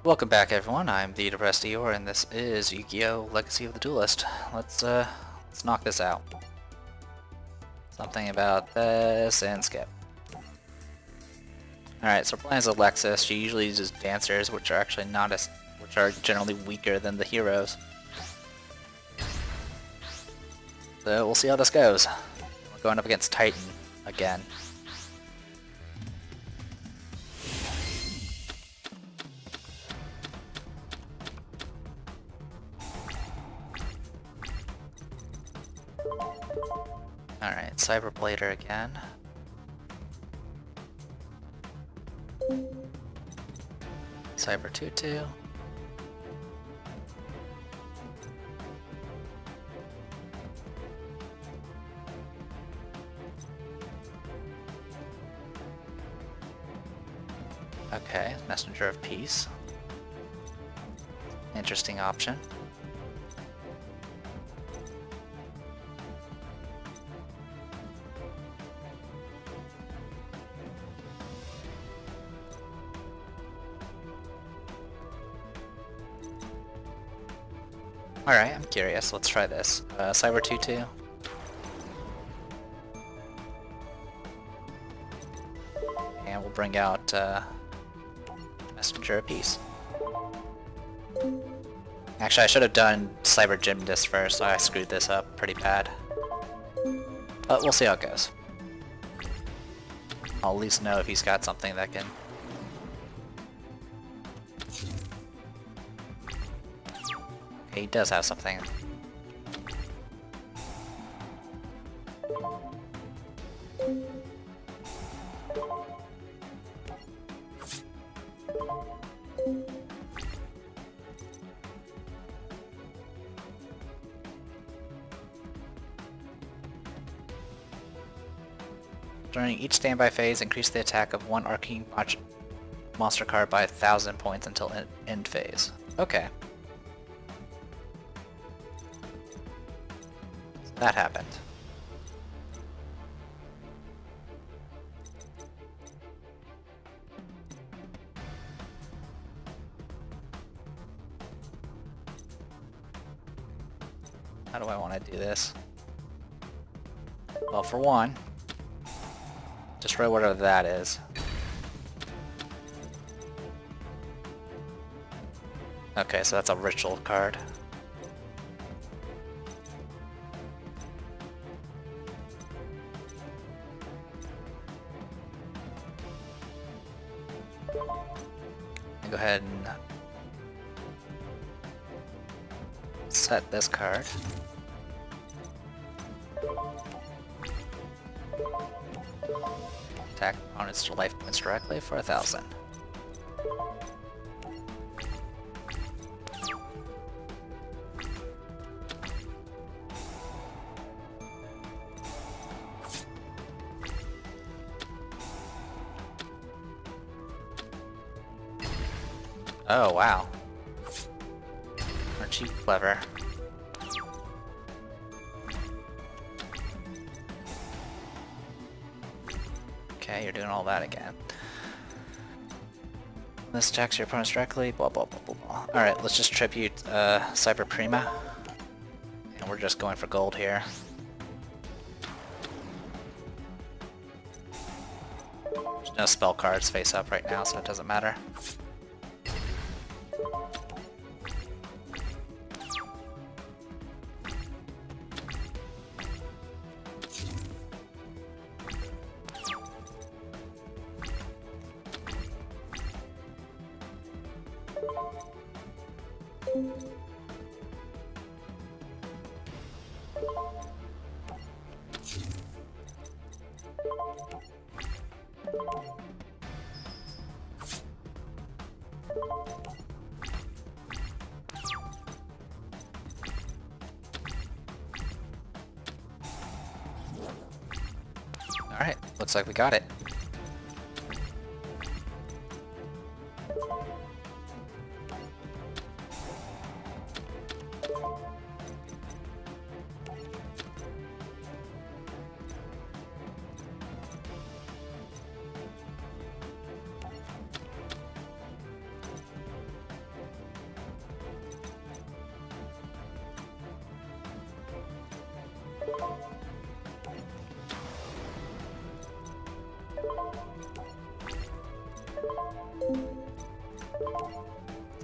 Welcome back, everyone. I'm the Depressed Eeyore, and this is Yugioh Legacy of the Duelist. Let's knock this out. Something about this and skip. Alright, so playing as Alexis, she usually uses dancers, which are actually not as which are generally weaker than the heroes. So we'll see how this goes. We're going up against Titan again. Alright, Cyberblader again. Cyber Tutu. Okay, Messenger of Peace. Interesting option. Alright, I'm curious. Let's try this. Cyber Tutu. And we'll bring out Messenger of Peace. Actually, I should have done Cyber Gymnast first, so I screwed this up pretty bad. But we'll see how it goes. I'll at least know if he's got something that can... Okay, he does have something. During each standby phase, increase the attack of one arcane monster card by 1,000 points until end phase. Okay. So that happened. How do I want to do this? Well, for one, destroy whatever that is. Okay, so that's a ritual card. Go ahead and set this card. Attack opponents to life points directly for 1,000. Oh, wow. Aren't you clever? Okay, you're doing all that again. This attacks your opponents directly, blah blah blah blah blah. Alright, let's just tribute Cyber Prima. And we're just going for gold here. There's no spell cards face up right now, so it doesn't matter. Alright, looks like we got it.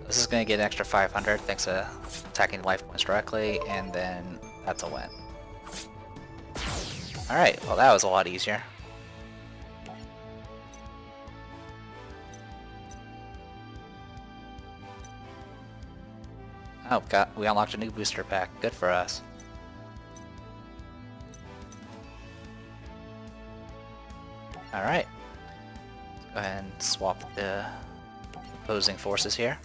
This is going to get an extra 500 thanks to attacking life points directly, and then that's a win. Alright, well that was a lot easier. Oh, we unlocked a new booster pack. Good for us. Alright. Let's go ahead and swap the opposing forces here.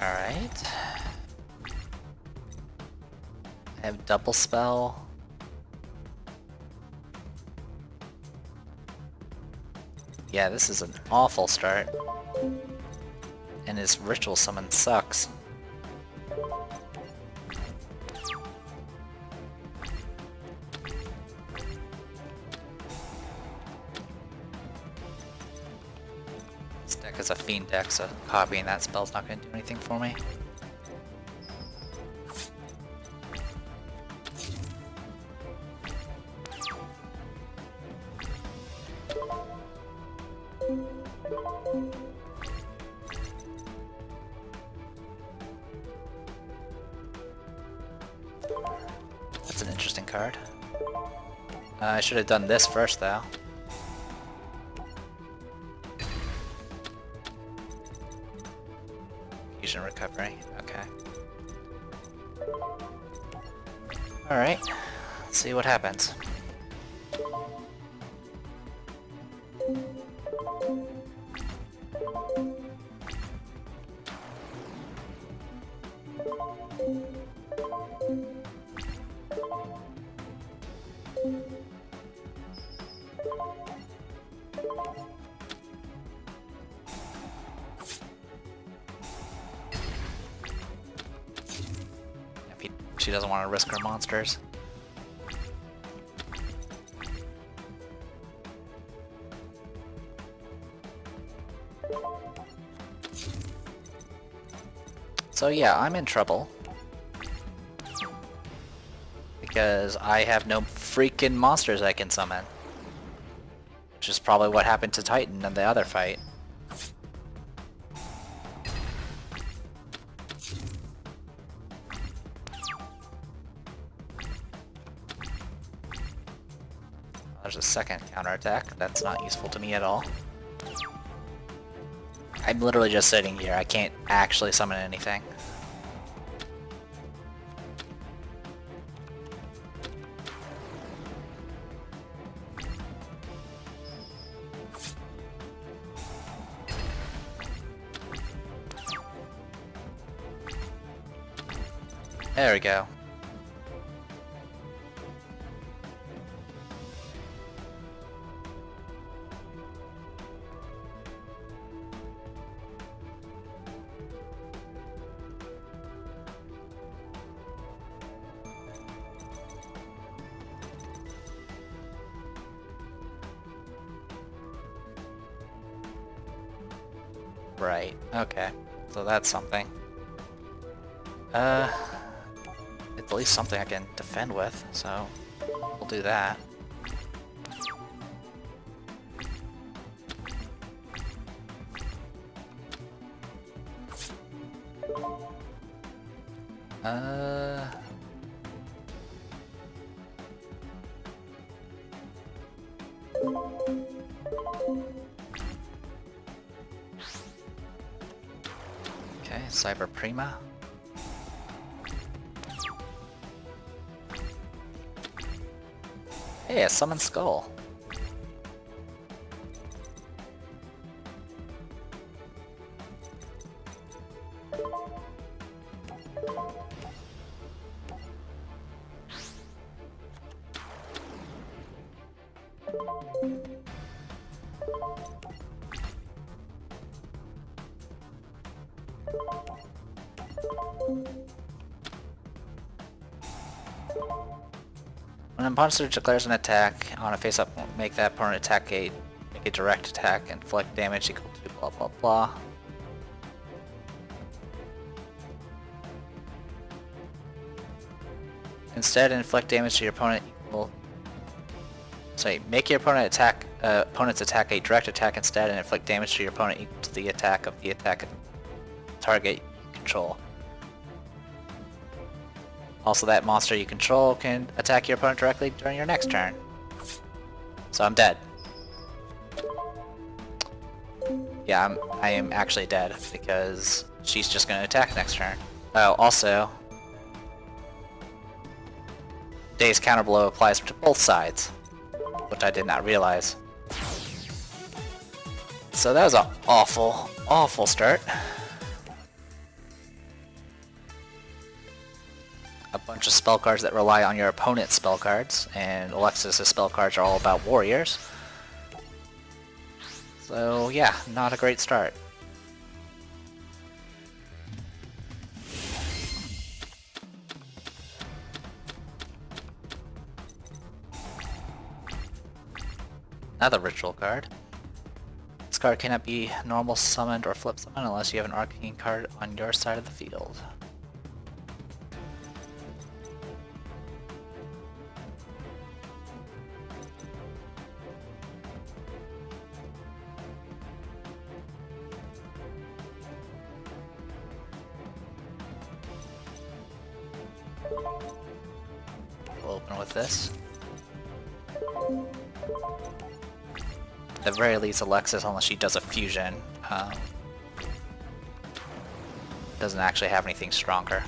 Alright. I have double spell. Yeah, this is an awful start. And his ritual summon sucks. This deck is a fiend deck, so copying that spell's not going to do anything for me. That's an interesting card. I should have done this first, though. Fusion recovery, okay. Alright, let's see what happens. She doesn't want to risk her monsters. So yeah, I'm in trouble. Because I have no freaking monsters I can summon. Which is probably what happened to Titan in the other fight. There's a second counterattack. That's not useful to me at all. I'm literally just sitting here. I can't actually summon anything. There we go. Right, okay. So that's something. It's at least something I can defend with, so we'll do that. Okay, Cyber Prima. Hey, a Summon Skull. When an opponent declares an attack on a face-up make that opponent attack make a direct attack, inflict damage equal to blah blah blah. Instead, inflict damage to your opponent equal. Sorry, make your opponent's attack a direct attack instead, and inflict damage to your opponent equal to the attack of the target you control. Also, that monster you control can attack your opponent directly during your next turn. So I'm dead. Yeah, I am actually dead because she's just going to attack next turn. Oh, also, Day's counterblow applies to both sides, which I did not realize. So that was an awful, awful start. A bunch of spell cards that rely on your opponent's spell cards, and Alexis' spell cards are all about warriors. So yeah, not a great start. Another ritual card. This card cannot be normal summoned or flip summoned unless you have an Arcane card on your side of the field. We'll open with this. At the very least, Alexis, unless she does a fusion, doesn't actually have anything stronger.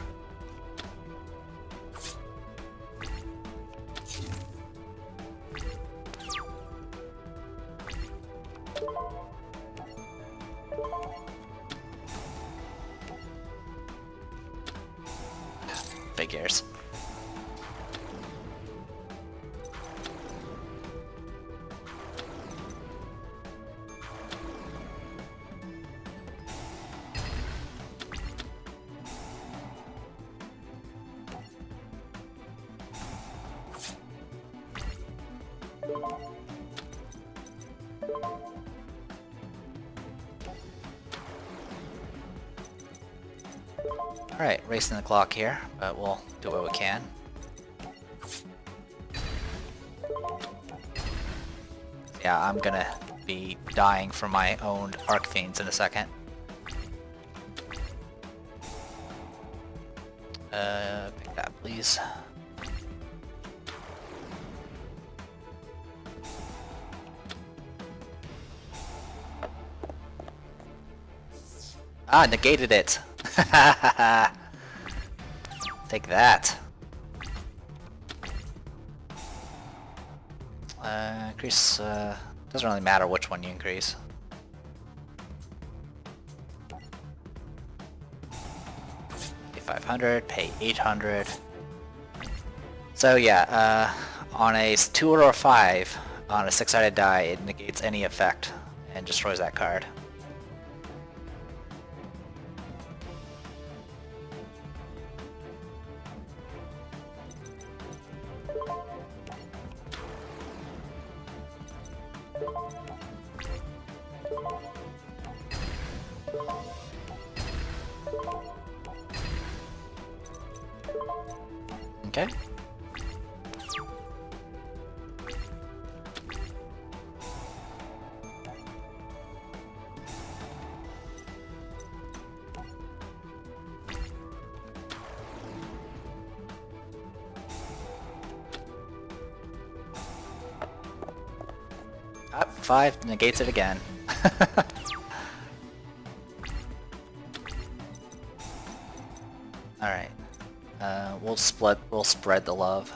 Figures. Alright, racing the clock here, but we'll do what we can. Yeah, I'm gonna be dying from my own Archfiends in a second. Pick that, please. Ah, negated it! Take that. Increase, doesn't really matter which one you increase. Pay 500, pay 800. So yeah, on a 2 or a 5, on a 6-sided die, it negates any effect and destroys that card. Okay. Ah, 5 negates it again. Alright. We'll spread the love.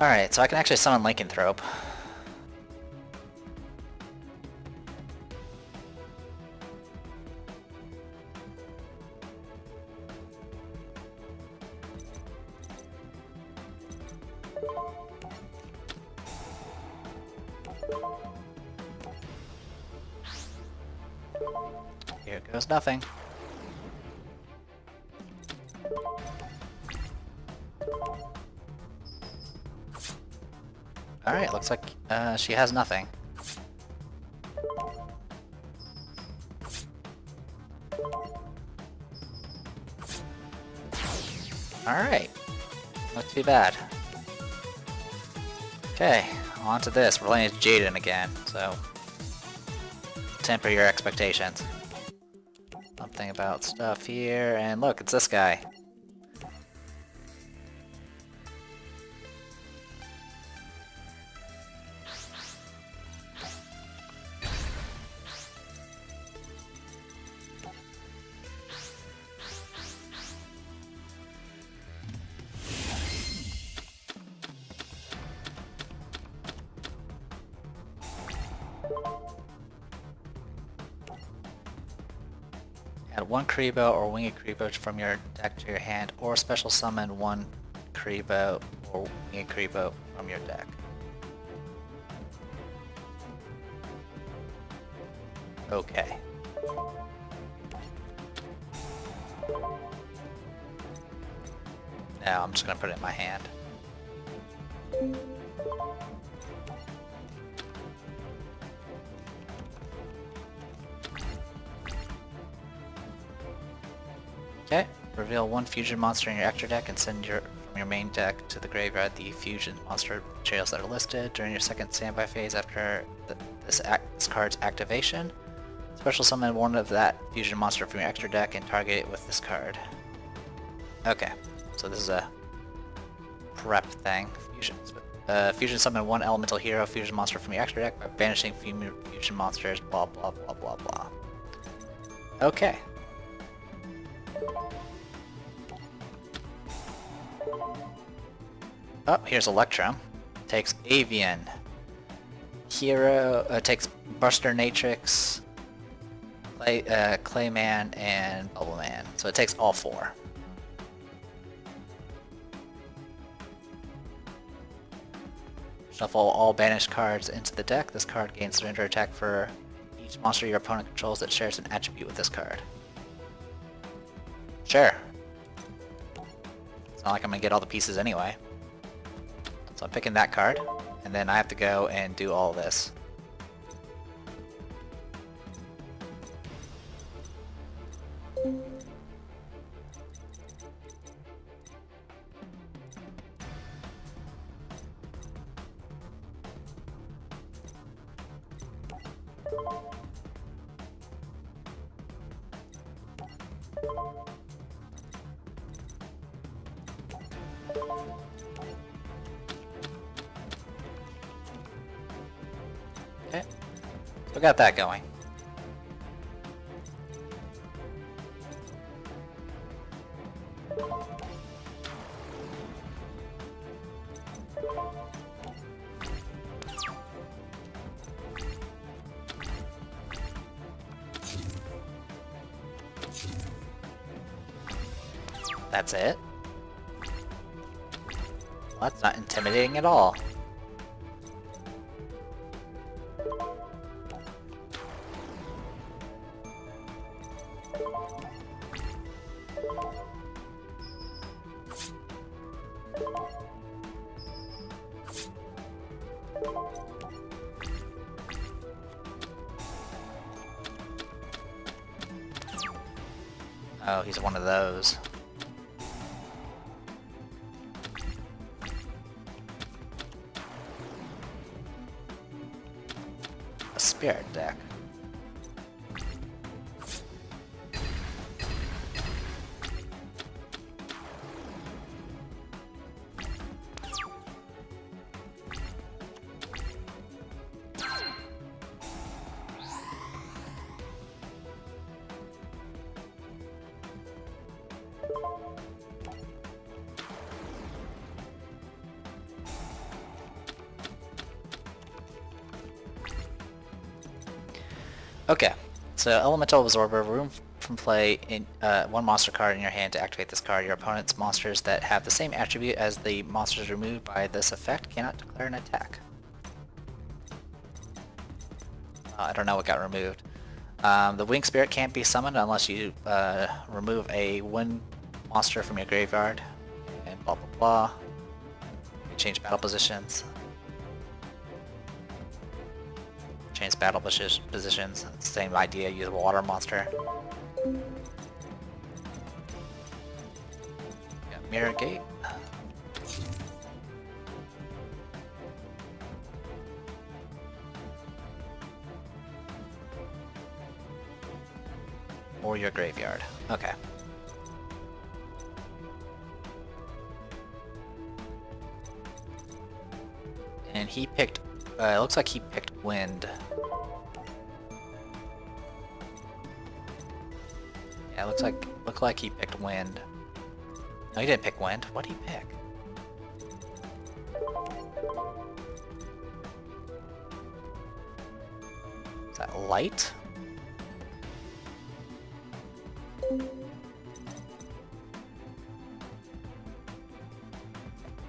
Alright, so I can actually summon Lycanthrope. Here goes nothing. Alright, looks like she has nothing. Alright, not too bad. Okay, on to this. We're playing as Jaden again, so temper your expectations. Something about stuff here, and look, it's this guy. Add one Kribo or Winged Kribo from your deck to your hand, or special summon one Kribo or Winged Kribo from your deck. Okay. Now I'm just gonna put it in my hand. Okay, reveal one fusion monster in your extra deck and send from your main deck to the graveyard the fusion monster materials that are listed. During your second standby phase after this card's activation, special summon one of that fusion monster from your extra deck and target it with this card. Okay, so this is a prep thing. Fusion summon one elemental hero fusion monster from your extra deck by banishing fusion monsters, blah blah blah blah blah. Okay. Oh, here's Electrum. Takes Avian. Hero takes Buster Natrix, Clayman, and Bubbleman. So it takes all four. Shuffle all banished cards into the deck. This card gains surrender attack for each monster your opponent controls that shares an attribute with this card. Sure. It's not like I'm gonna get all the pieces anyway. So I'm picking that card, and then I have to go and do all this. Okay, so we got that going. That's it? Well, that's not intimidating at all. Oh, he's one of those. A spirit deck. Okay, so Elemental Absorber, room from play in one monster card in your hand to activate this card. Your opponent's monsters that have the same attribute as the monsters removed by this effect cannot declare an attack. I don't know what got removed. The Winged Spirit can't be summoned unless you remove a wind monster from your graveyard, and blah blah blah. You change battle positions. Change battle positions. Same idea, use a water monster. Got Mirror Gate. Or your graveyard. Okay. And he picked, it looks like he picked Wind. Yeah, it looked like he picked Wind. No, he didn't pick Wind. What did he pick? Is that Light?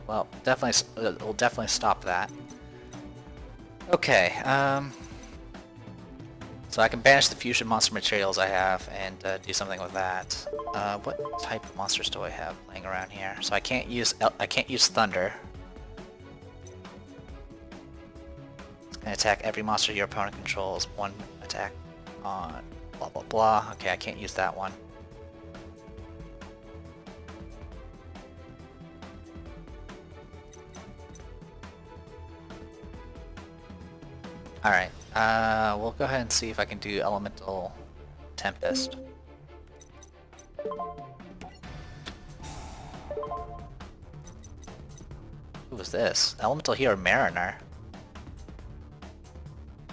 Well, we'll definitely stop that. Okay, so I can banish the fusion monster materials I have and do something with that. What type of monsters do I have playing around here? So I can't use Thunder. It's gonna attack every monster your opponent controls. One attack on blah blah blah. Okay, I can't use that one. Alright, we'll go ahead and see if I can do Elemental Tempest. Who was this? Elemental Hero Mariner.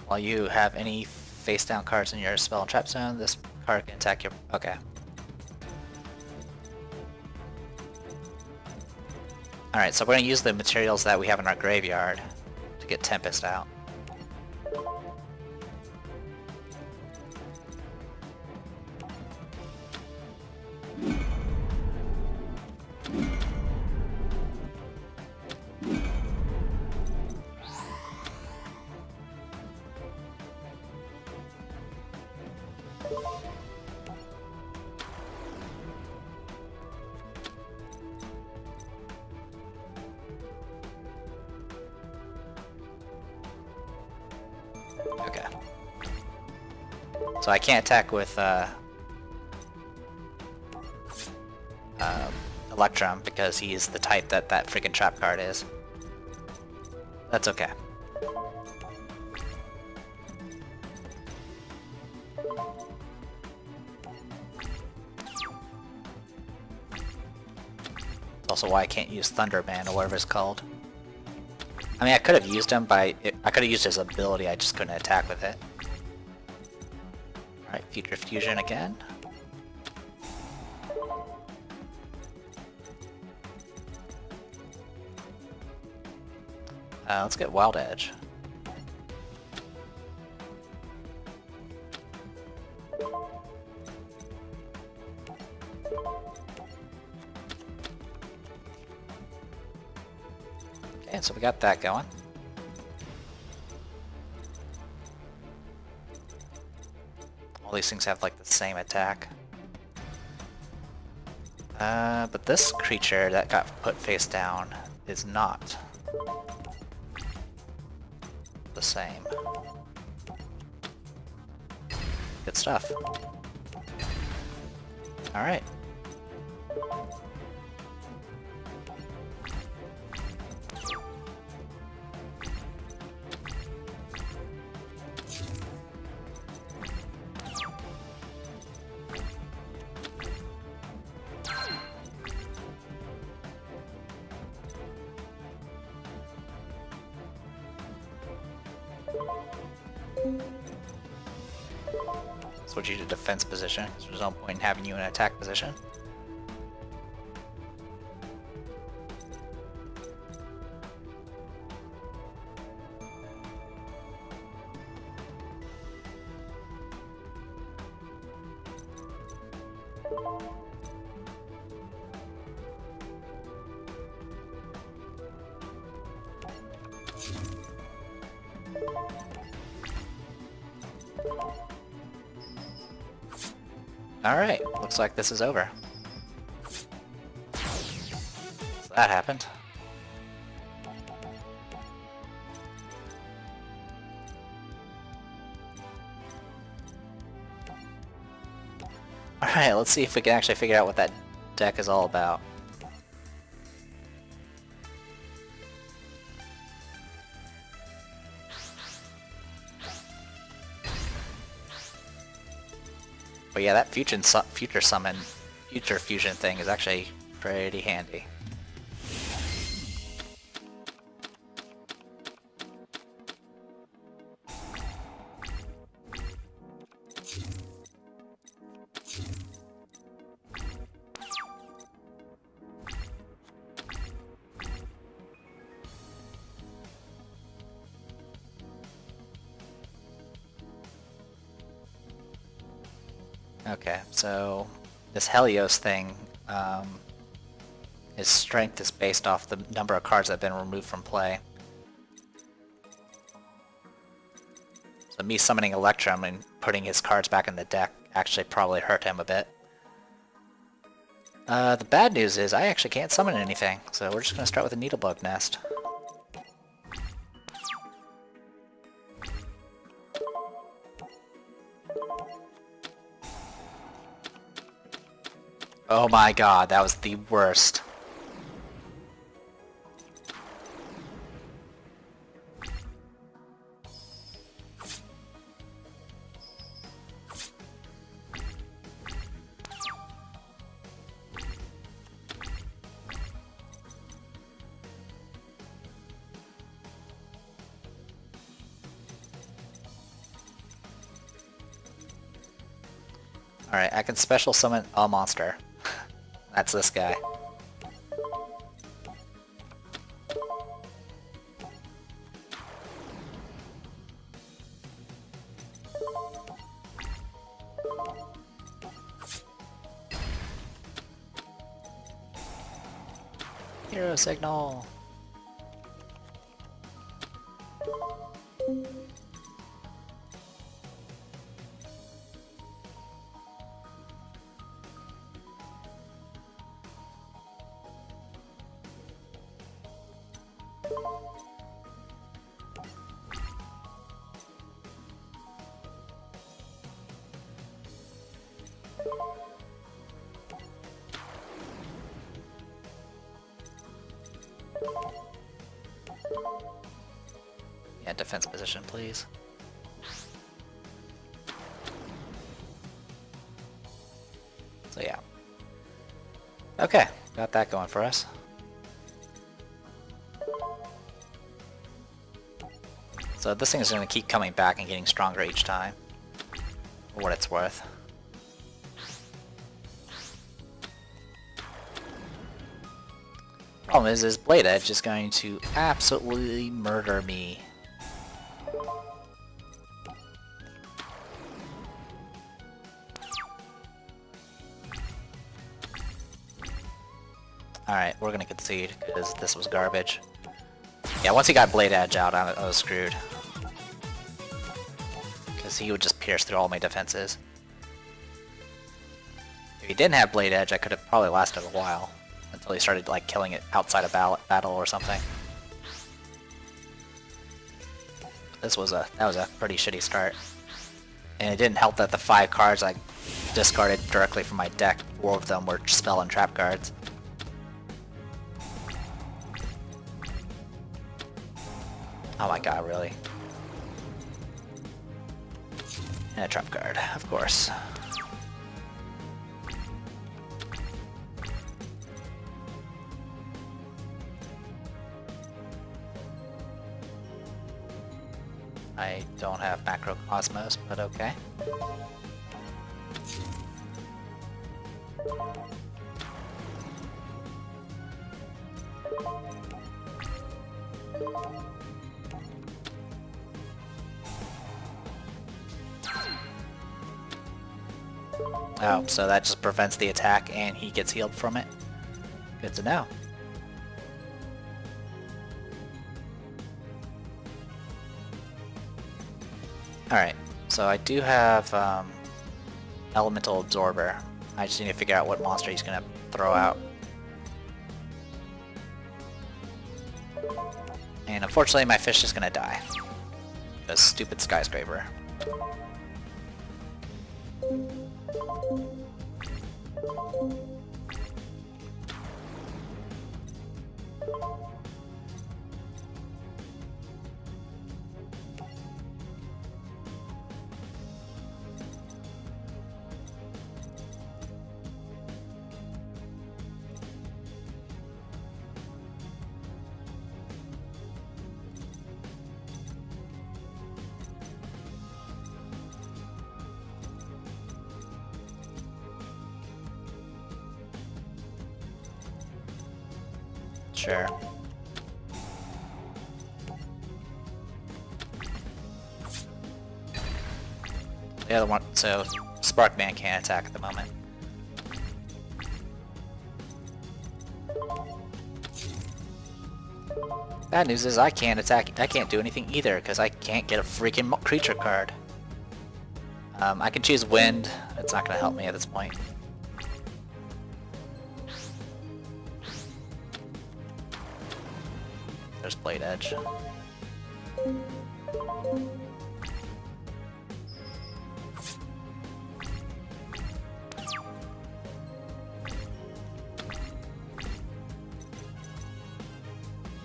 While you have any face-down cards in your spell and trap zone, this card can attack your... Okay. Alright, so we're going to use the materials that we have in our graveyard to get Tempest out. Okay. So I can't attack with Electrum because he's the type that freaking trap card is. That's okay. That's also why I can't use Thunderman or whatever it's called. I mean, I could have used him I could have used his ability, I just couldn't attack with it. Alright, Future Fusion again. Let's get Wild Edge. Okay, so we got that going. All these things have like the same attack. But this creature that got put face down is not the same. Good stuff. Alright. Switch you to defense position, because there's no point in having you in attack position. Alright, looks like this is over. So that happened. Alright, let's see if we can actually figure out what that deck is all about. But yeah, that future fusion thing is actually pretty handy. Okay, so this Helios thing, his strength is based off the number of cards that have been removed from play. So me summoning Electrum and putting his cards back in the deck actually probably hurt him a bit. The bad news is I actually can't summon anything, so we're just going to start with a Needlebug Nest. Oh my god, that was the worst. Alright, I can special summon a monster. That's this guy. Hero signal! Yeah, defense position, please. So yeah. Okay, got that going for us. So this thing is going to keep coming back and getting stronger each time, for what it's worth. Problem is Blade Edge is going to absolutely murder me. Alright, we're gonna concede, because this was garbage. Yeah, once he got Blade Edge out, I was screwed. Because he would just pierce through all my defenses. If he didn't have Blade Edge, I could have probably lasted a while. Until he started, like, killing it outside of battle or something. That was a pretty shitty start. And it didn't help that the 5 cards I discarded directly from my deck, 4 of them were spell and trap cards. Oh my god, really? And a trap card, of course. I don't have Macrocosmos, but okay. Oh, so that just prevents the attack and he gets healed from it? Good to know. Alright, so I do have Elemental Absorber. I just need to figure out what monster he's gonna throw out. And unfortunately my fish is gonna die. The stupid skyscraper. Sure. The other one, so Sparkman can't attack at the moment. Bad news is I can't attack. I can't do anything either because I can't get a freaking creature card. I can choose Wind. It's not going to help me at this point. There's Blade Edge.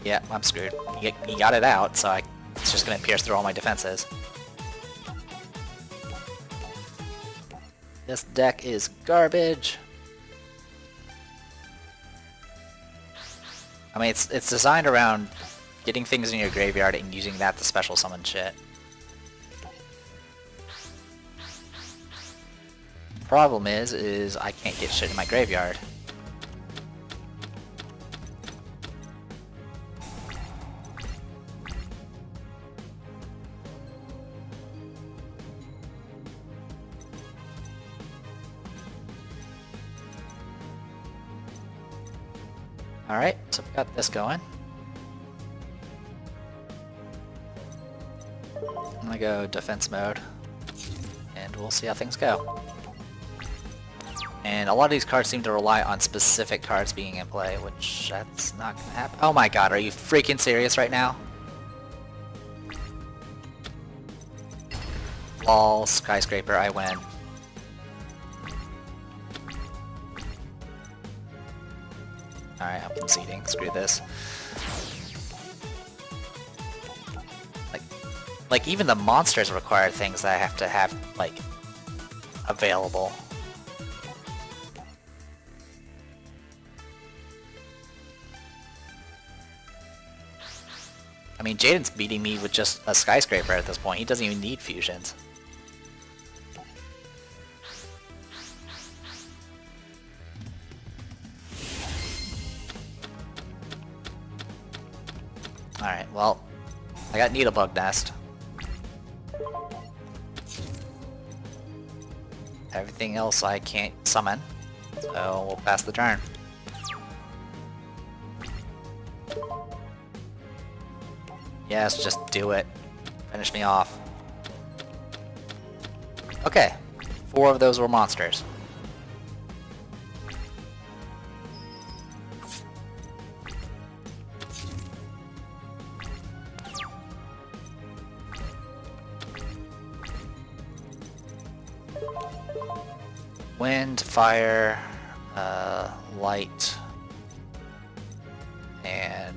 Yeah, I'm screwed. He got it out, so it's just gonna pierce through all my defenses. This deck is garbage. I mean, it's designed around getting things in your graveyard and using that to special summon shit. Problem is I can't get shit in my graveyard. Alright, so we got this going. I'm gonna go defense mode, and we'll see how things go. And a lot of these cards seem to rely on specific cards being in play, which that's not gonna happen. Oh my god, are you freaking serious right now? Lol, skyscraper, I win. Alright, I'm conceding. Screw this. Like even the monsters require things that I have to have, like, available. I mean, Jaden's beating me with just a skyscraper at this point. He doesn't even need fusions. Alright, well, I got Needlebug Nest. Everything else I can't summon, so we'll pass the turn. Yes, just do it. Finish me off. Okay, 4 of those were monsters. Wind, fire, light, and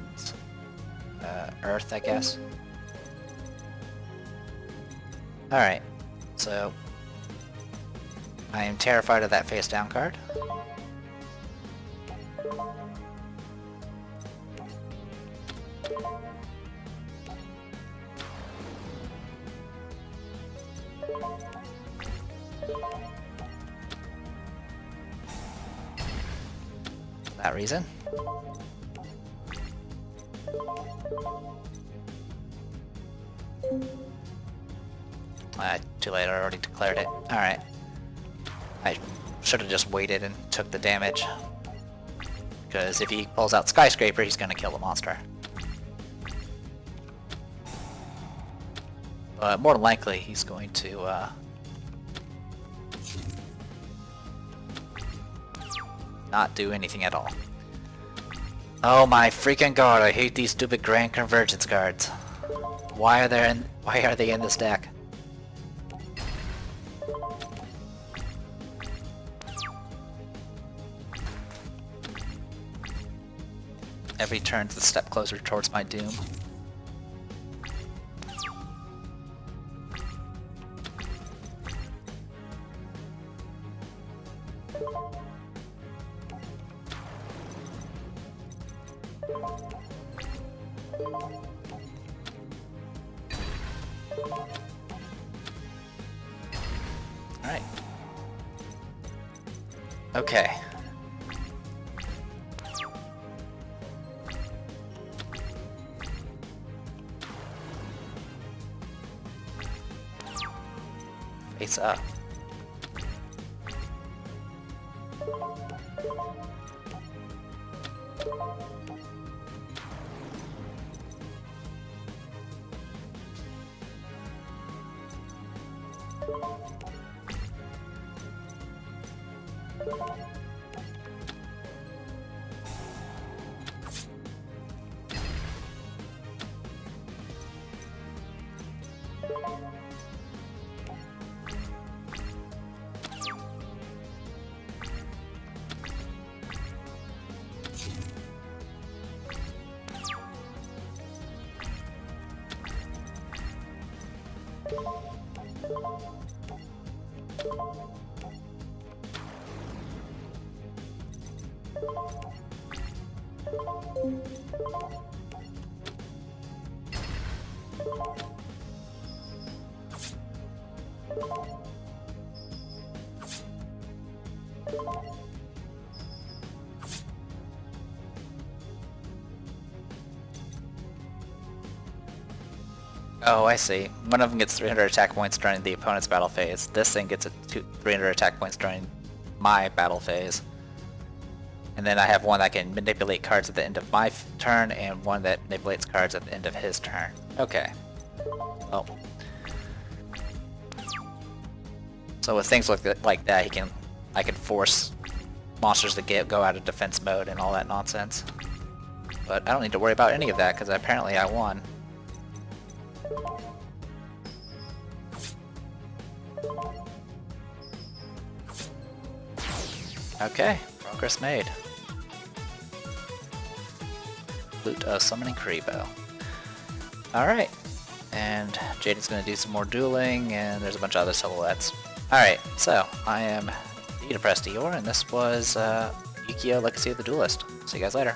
earth, I guess. Alright, so I am terrified of that face down card. For that reason. Too late, I already declared it. Alright. I should have just waited and took the damage. Because if he pulls out Skyscraper, he's gonna kill the monster. But more than likely, he's going to not do anything at all. Oh my freaking god, I hate these stupid Grand Convergence cards. Why are they in this deck? Every turn's a step closer towards my doom. Alright. Okay. Face up. Oh, I see. One of them gets 300 attack points during the opponent's battle phase. This thing gets 300 attack points during my battle phase. And then I have one that can manipulate cards at the end of my turn, and one that manipulates cards at the end of his turn. Okay. Well. So with things like that, I can force monsters to go out of defense mode and all that nonsense. But I don't need to worry about any of that, because apparently I won. Okay, progress made. Loot a summoning Karibo. Alright, and Jaden's gonna do some more dueling, and there's a bunch of other silhouettes. Alright, so I am Depressed Eeyore, and this was Yugioh Legacy of the Duelist. See you guys later.